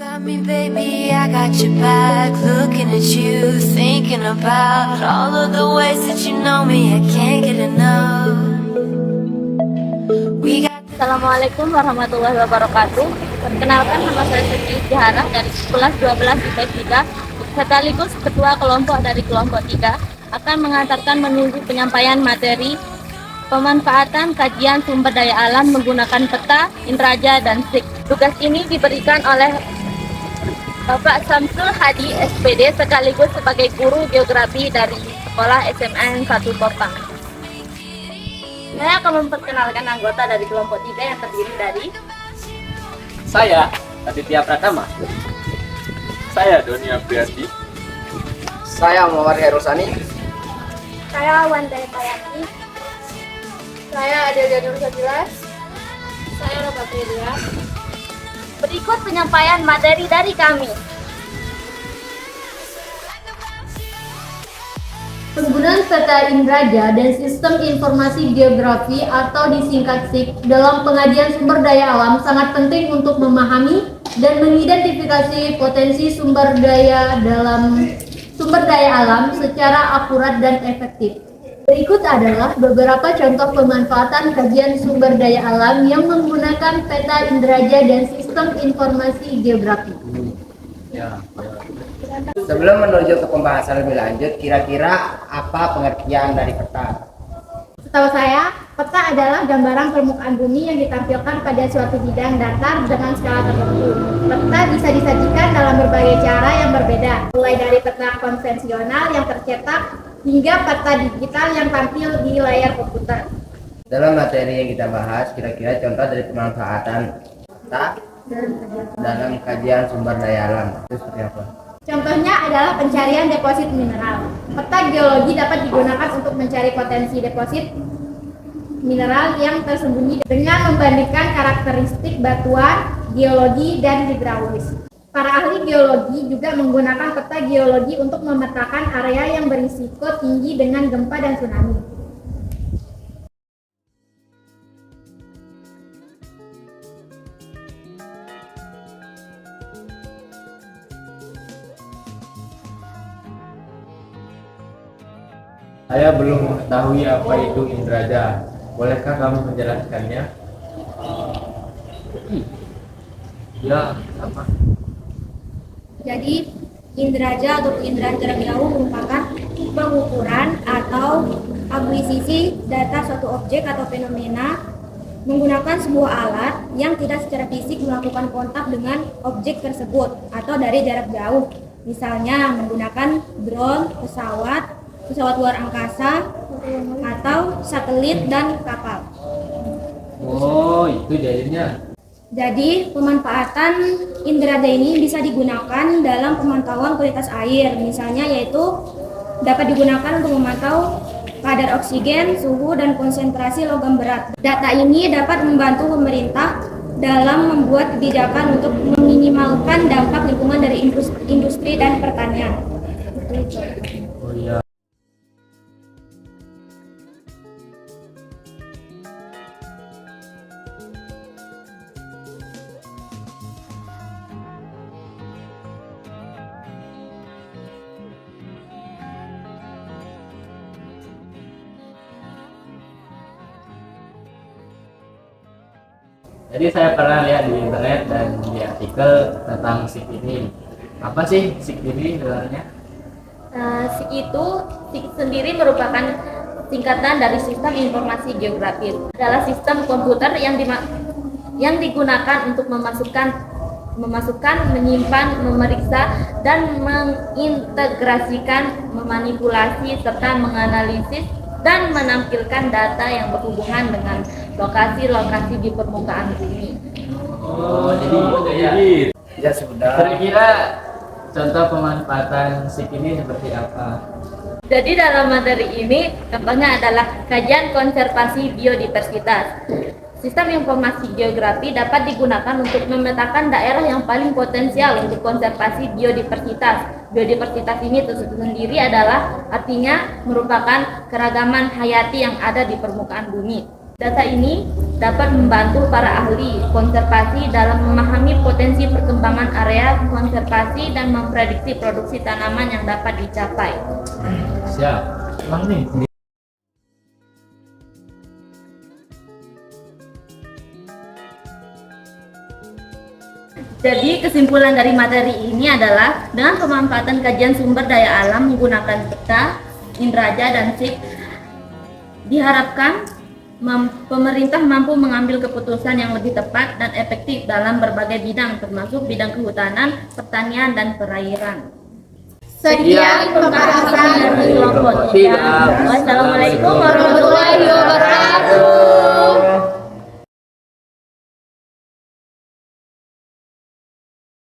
Got me, baby, I got your back. Looking at you, thinking about all of the ways that you know me. I can't get enough. We got. Assalamualaikum warahmatullahi wabarakatuh. Perkenalkan, nama saya Siti Diharap dari kelas 12 IPS 3, sekaligus ketua kelompok dari kelompok 3, akan mengantarkan menuju penyampaian materi pemanfaatan kajian sumber daya alam menggunakan peta, indraja, dan SIG. Tugas ini diberikan oleh Bapak Samsul Hadi SPD sekaligus sebagai guru geografi dari sekolah SMN 1 Kopang. Saya akan memperkenalkan anggota dari kelompok 3 yang terdiri dari Saya, Aditya Pratama. Saya, Doni Apriati. Saya Muhammad Herusani. saya Wanda Tayati. Saya Adelia Nur 11. Saya Roba Prilia. Berikut penyampaian materi dari kami. Penggunaan peta indraja dan sistem informasi geografi atau disingkat SIG dalam pengajian sumber daya alam sangat penting untuk memahami dan mengidentifikasi potensi sumber daya alam secara akurat dan efektif. Berikut adalah beberapa contoh pemanfaatan kajian sumber daya alam yang menggunakan peta indraja dan sistem informasi geografi. Sebelum menuju ke pembahasan lebih lanjut, kira-kira apa pengertian dari peta? Setahu saya, peta adalah gambaran permukaan bumi yang ditampilkan pada suatu bidang datar dengan skala tertentu. Peta bisa disajikan dalam berbagai cara yang berbeda, mulai dari peta konvensional yang tercetak hingga peta digital yang tampil di layar komputer. Dalam materi yang kita bahas, kira-kira contoh dari pemanfaatan peta dalam kajian sumber daya alam itu seperti apa? Contohnya adalah pencarian deposit mineral. Peta geologi dapat digunakan untuk mencari potensi deposit mineral yang tersembunyi dengan membandingkan karakteristik batuan, geologi, dan hidraulis. Para ahli geologi juga menggunakan peta geologi untuk memetakan area yang berisiko tinggi dengan gempa dan tsunami. Saya belum mengetahui apa itu indraja. Bolehkah kamu menjelaskannya? Ya, apa? Jadi, indraja atau indera jarak jauh merupakan pengukuran atau akuisisi data suatu objek atau fenomena menggunakan sebuah alat yang tidak secara fisik melakukan kontak dengan objek tersebut atau dari jarak jauh. Misalnya menggunakan drone, pesawat luar angkasa, atau satelit dan kapal. Oh, itu jadinya. Jadi, pemanfaatan indraja ini bisa digunakan dalam pemantauan kualitas air, misalnya yaitu dapat digunakan untuk memantau kadar oksigen, suhu, dan konsentrasi logam berat. Data ini dapat membantu pemerintah dalam membuat kebijakan untuk meminimalkan dampak lingkungan dari industri dan pertanian. Oh iya. Jadi saya pernah lihat di internet dan di artikel tentang SIG ini. Apa sih SIG ini sebenarnya? SIG sendiri merupakan singkatan dari Sistem Informasi Geografis. Adalah sistem komputer yang digunakan untuk memasukkan, menyimpan, memeriksa, dan mengintegrasikan, memanipulasi, serta menganalisis dan menampilkan data yang berhubungan dengan lokasi-lokasi di permukaan bumi. Oh, jadi Ya sudah. kira-kira contoh pemanfaatan SIG ini seperti apa? Jadi dalam materi ini contohnya adalah kajian konservasi biodiversitas. Sistem informasi geografi dapat digunakan untuk memetakan daerah yang paling potensial untuk konservasi biodiversitas. Biodiversitas ini sendiri adalah artinya merupakan keragaman hayati yang ada di permukaan bumi. Data ini dapat membantu para ahli konservasi dalam memahami potensi perkembangan area konservasi dan memprediksi produksi tanaman yang dapat dicapai. Siap. Emang nih. Jadi kesimpulan dari materi ini adalah dengan pemanfaatan kajian sumber daya alam menggunakan peta, indraja, dan SIP diharapkan pemerintah mampu mengambil keputusan yang lebih tepat dan efektif dalam berbagai bidang termasuk bidang kehutanan, pertanian, dan perairan. Sekian pembahasan dari kelompok 3. Wassalamualaikum warahmatullahi wabarakatuh.